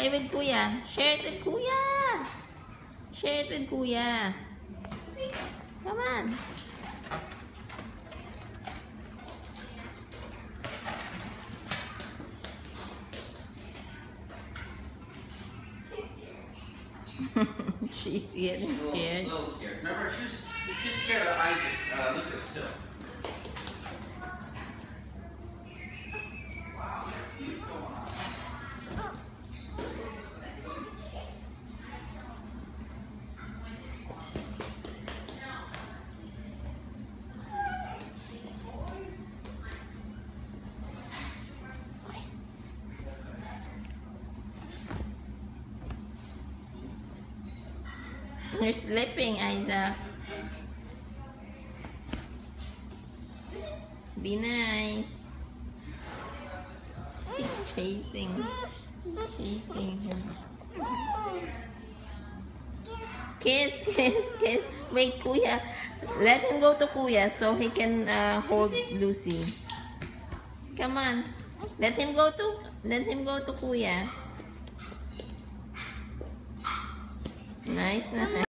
Play with Kuya. Share it with Kuya. Share it with Kuya. Come on. She's getting scared. A little scared. Remember, she's scared of Isaac, Lucas too. Wow, he's going on. You're slipping, Isaac. Be nice. He's chasing. He's chasing him. Kiss, kiss, kiss. Wait, Kuya. Let him go to Kuya so he can hold Lucy. Come on. Let him go to Kuya. Nice, nice.